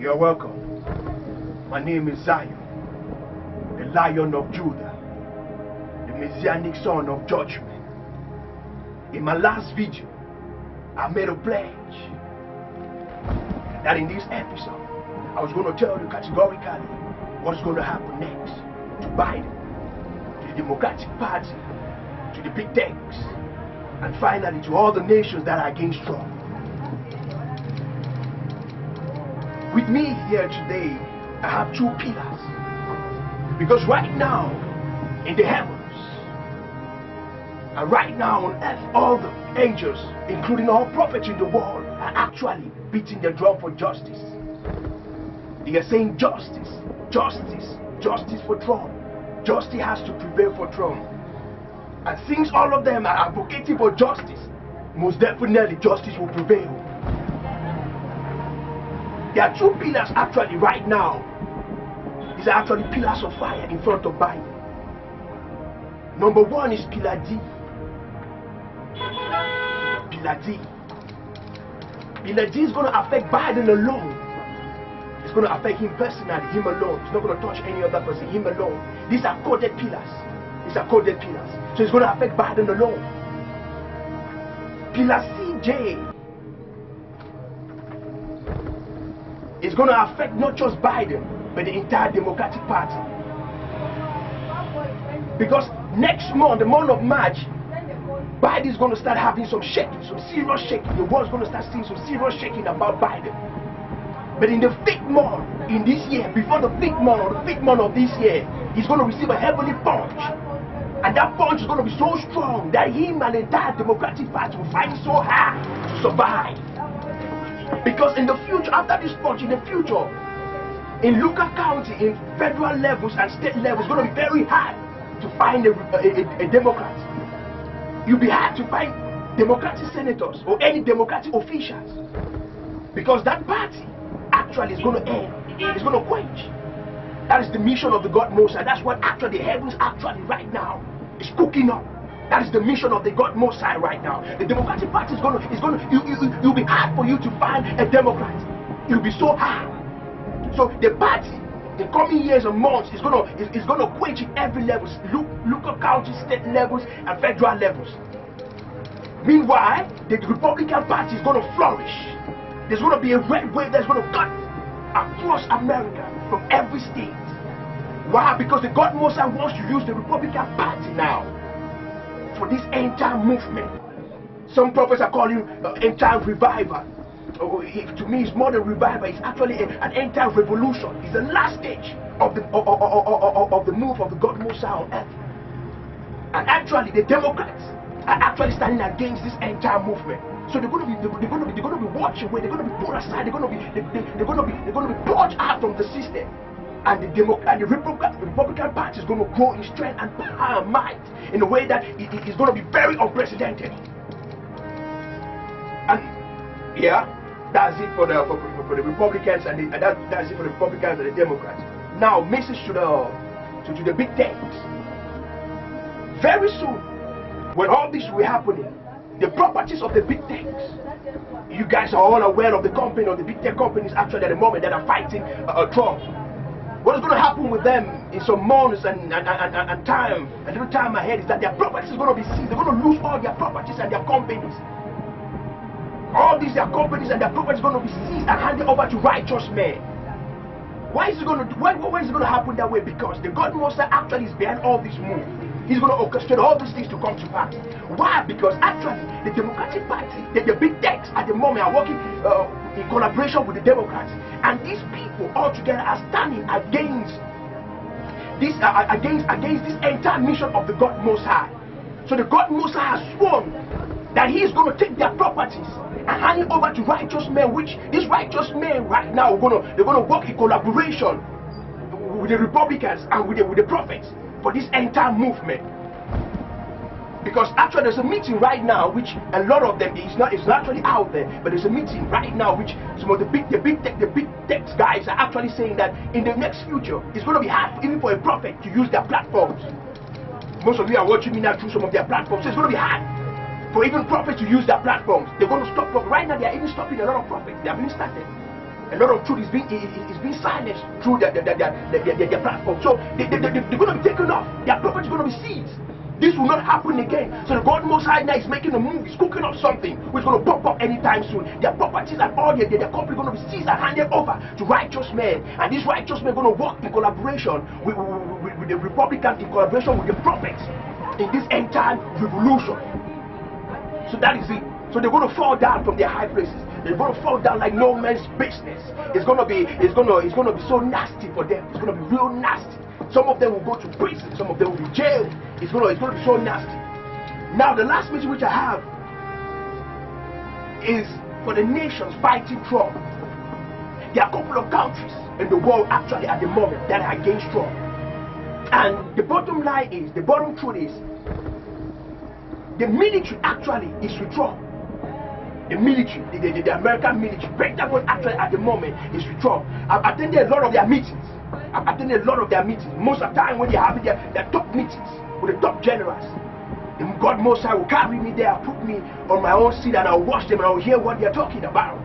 You're welcome. My name is Zion, the Lion of Judah, the Messianic Son of Judgment. In my last video, I made a pledge that in this episode, I was going to tell you categorically what's going to happen next to Biden, to the Democratic Party, to the big techs, and finally to all the nations that are against Trump. With me here today, I have two pillars. Because right now, in the heavens, and right now on earth, all the angels, including all prophets in the world, are actually beating the drum for justice. They are saying justice, justice, justice for Trump. Justice has to prevail for Trump. And since all of them are advocating for justice, most definitely justice will prevail. There are two pillars actually right now. These are actually pillars of fire in front of Biden. Number one is Pillar D. Pillar D. Pillar D is going to affect Biden alone. It's going to affect him personally, him alone. It's not going to touch any other person, him alone. These are coded pillars. These are coded pillars. So it's going to affect Biden alone. Pillar CJ is going to affect not just Biden, but the entire Democratic Party. Because next month, the month of March, Biden is going to start having some shaking, some serious shaking. The world's going to start seeing some serious shaking about Biden. But in the fifth month, in this year, before the fifth month of this year, he's going to receive a heavenly punch. And that punch is going to be so strong that him and the entire Democratic Party will find it so hard to survive. Because in the future, after this punch, in the future, in local county, in federal levels and state levels, it's going to be very hard to find a Democrat. You'll be hard to find Democratic senators or any Democratic officials. Because that party actually is going to end. It's going to quench. That is the mission of the God Most High. That's what actually the heavens actually right now is cooking up. That is the mission of the God Most High right now. The Democratic Party you'll be hard for you to find a Democrat. It'll be so hard. So the party, in coming years and months, is gonna quench in every level, local county, state levels, and federal levels. Meanwhile, the Republican Party is gonna flourish. There's gonna be a red wave that's gonna cut across America from every state. Why? Because the God Most High wants to use the Republican Party now for this end-time movement. Some prophets are calling end-time revival. To me, it's more than revival. It's actually an end-time revolution. It's the last stage of the move of the God Most High on earth. And actually, the Democrats are actually standing against this entire movement. So they're going to be watching where they're going to be put aside. They're going to be purged out from the system. And the Republican Party is going to grow in strength and power and might in a way that it is going to be very unprecedented. And yeah, that's it for the Republicans, and that's it for the Republicans and the Democrats. Now, message to the big techs. Very soon, when all this will be happening, the properties of the big techs. You guys are all aware of the company, of the big tech companies actually at the moment that are fighting Trump. What is going to happen with them in some months and time, a little time ahead, is that their properties are going to be seized. They're going to lose all their properties and their companies. All these their companies and their properties are going to be seized and handed over to righteous men. Why is it going to happen that way? Because the God Most High actually is behind all this move. He's going to orchestrate all these things to come to pass. Why? Because actually the Democratic Party, the big techs at the moment are working in collaboration with the Democrats, and these people all together are standing against this entire mission of the God Most High. So the God Most High has sworn that He is going to take their properties and hand it over to righteous men, which these righteous men right now they're going to work in collaboration with the Republicans and with the prophets for this entire movement. Because actually there's a meeting right now which a lot of them it's not actually out there, but there's a meeting right now which some of the big tech guys are actually saying that in the next future it's going to be hard even for a prophet to use their platforms. Most of you are watching me now through some of their platforms, so it's going to be hard for even prophets to use their platforms. They're going to stop. Right now they are even stopping a lot of prophets. They have been started. A lot of truth is being silenced through their platform. So they're going to be taken off. Their property is going to be seized. This will not happen again. So the God Most High now is making a move. He's cooking up something which is going to pop up anytime soon. Their properties and all their company are going to be seized and handed over to righteous men. And these righteous men are going to work in collaboration with the Republicans, in collaboration with the prophets in this end time revolution. So that is it. So they're going to fall down from their high places. They're going to fall down like no man's business. It's going to be so nasty for them. It's going to be real nasty. Some of them will go to prison. Some of them will be jailed. It's going to be so nasty. Now the last message which I have is for the nations fighting Trump. There are a couple of countries in the world actually at the moment that are against Trump. And the bottom line is, the bottom truth is, the military actually is with Trump. The military, the American military, Pentagon actually at the moment is with Trump. I've attended a lot of their meetings. Most of the time when they're having their top meetings with the top generals, God Most High will carry me there, put me on my own seat, and I'll watch them and I'll hear what they're talking about.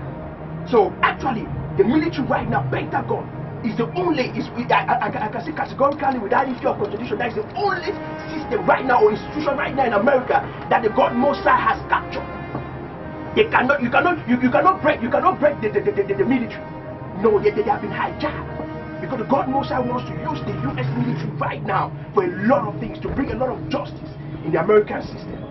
So actually, the military right now, Pentagon, is the only, I can say categorically without any fear of contradiction, that is the only system right now or institution right now in America that the God Most High has captured. You cannot break the military. No, they have been hijacked. Because the God Most High wants to use the US military right now for a lot of things, to bring a lot of justice in the American system,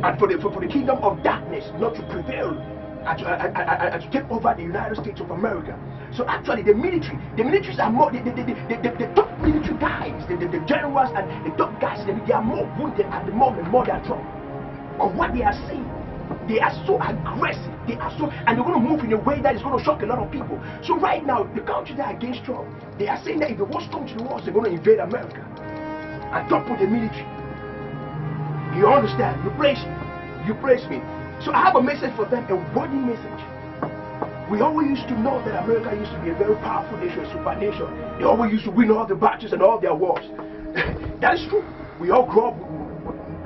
and for the kingdom of darkness not to prevail and to take over the United States of America. So actually the militaries are more, the top military guys, the generals and the top guys, they are more wounded at the moment more than Trump. Of what they are saying. They are so aggressive, and they're going to move in a way that is going to shock a lot of people. So right now, the countries that are against Trump, they are saying that if the worst comes to the worst, they're going to invade America and topple the military. You understand? You praise me. So I have a message for them, a warning message. We always used to know that America used to be a very powerful nation, a super nation. They always used to win all the battles and all their wars. That is true. We all grew up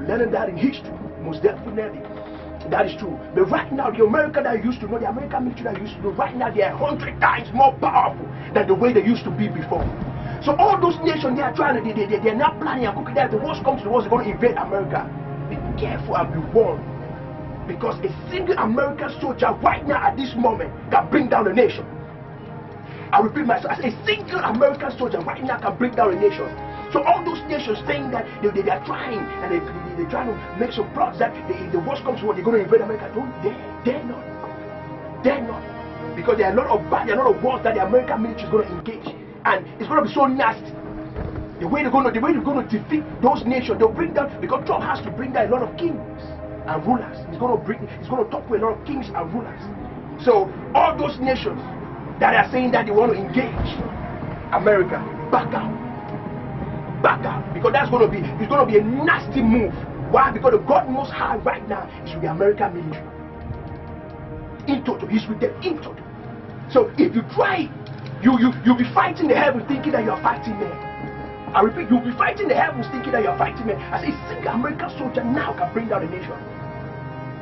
learning that in history, most definitely. That is true. But right now, the America that used to know, the American military that used to know, right now they are 100 times more powerful than the way they used to be before. So all those nations, they are trying to, they're not planning and cooking that. The worst comes to the worst, they're going to invade America. Be careful and be warned. Because a single American soldier right now at this moment can bring down a nation. I repeat myself, a single American soldier right now can bring down a nation. So all those nations saying that they are trying and they're trying to make some plans that the worst comes to what they're going to invade America. Don't dare not. Because there are a lot of wars that the American military is going to engage, and it's going to be so nasty. The way they're going to defeat those nations, they'll bring down, because Trump has to bring down a lot of kings and rulers. He's going to topple a lot of kings and rulers. So all those nations that are saying that they want to engage America, back out. Because it's going to be a nasty move. Why? Because the God Most High right now is with the American military. In total, he's with them in total. So if you try, you'll be fighting the heavens thinking that you are fighting men. I repeat, you'll be fighting the heavens thinking that you are fighting men. I say, a single American soldier now can bring down the nation.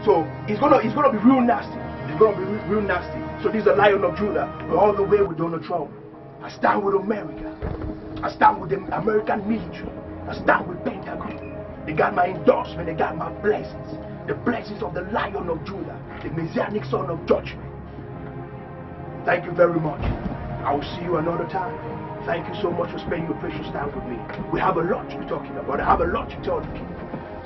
So it's gonna be real nasty. It's gonna be real nasty. So this is the Lion of Judah. We're all the way with Donald Trump. I stand with America. I stand with the American military. I stand with Pentagon. They got my endorsement. They got my blessings. The blessings of the Lion of Judah, the Messianic Son of Judgment. Thank you very much. I will see you another time. Thank you so much for spending your precious time with me. We have a lot to be talking about. I have a lot to tell the people.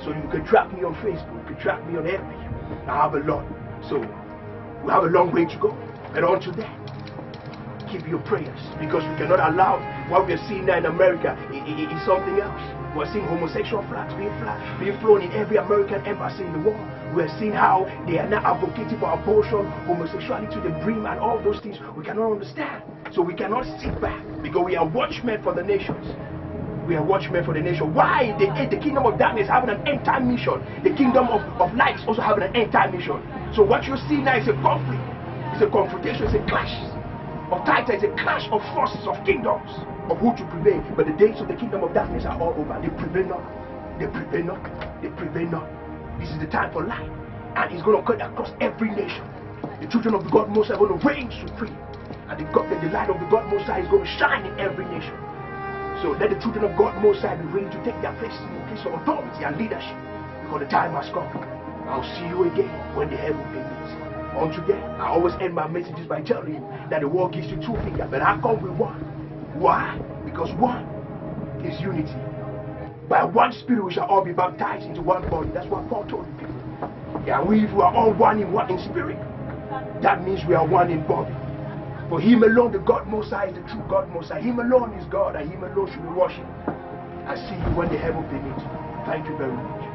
So you can track me on Facebook. You can track me on everything. I have a lot. So we have a long way to go. And until then, keep your prayers, because we cannot allow what we are seeing now in America is something else. We're seeing homosexual flags being flown in every American embassy in the world. We're seeing how they are now advocating for abortion, homosexuality to the brim, and all those things. We cannot understand. So we cannot sit back, because we are watchmen for the nations. We are watchmen for the nation. Why? The kingdom of darkness having an end-time mission. The kingdom of light is also having an end-time mission. So what you see now is a conflict. It's a confrontation. It's a clash of titans. It's a clash of forces, of kingdoms, of who to prevail. But the days of the kingdom of darkness are all over. They prevail not. They prevail not. They prevail not. This is the time for light. And it's going to cut across every nation. The children of God Most are going to reign supreme. And the light of the God Most High is going to shine in every nation. So let the children of God Most High be ready to take their places in the place of authority and leadership, because the time has come. I'll see you again when the heaven permits. Unto then, I always end my messages by telling you that the world gives you two fingers, but I come with one. Why? Because one is unity. By one Spirit we shall all be baptized into one body. That's what Paul told the people. Yeah, if we are all one in spirit, that means we are one in body. For him alone, the God Most High is the true God Most High. Him alone is God, and him alone should be worshipped. I see you when the heaven permits. Thank you very much.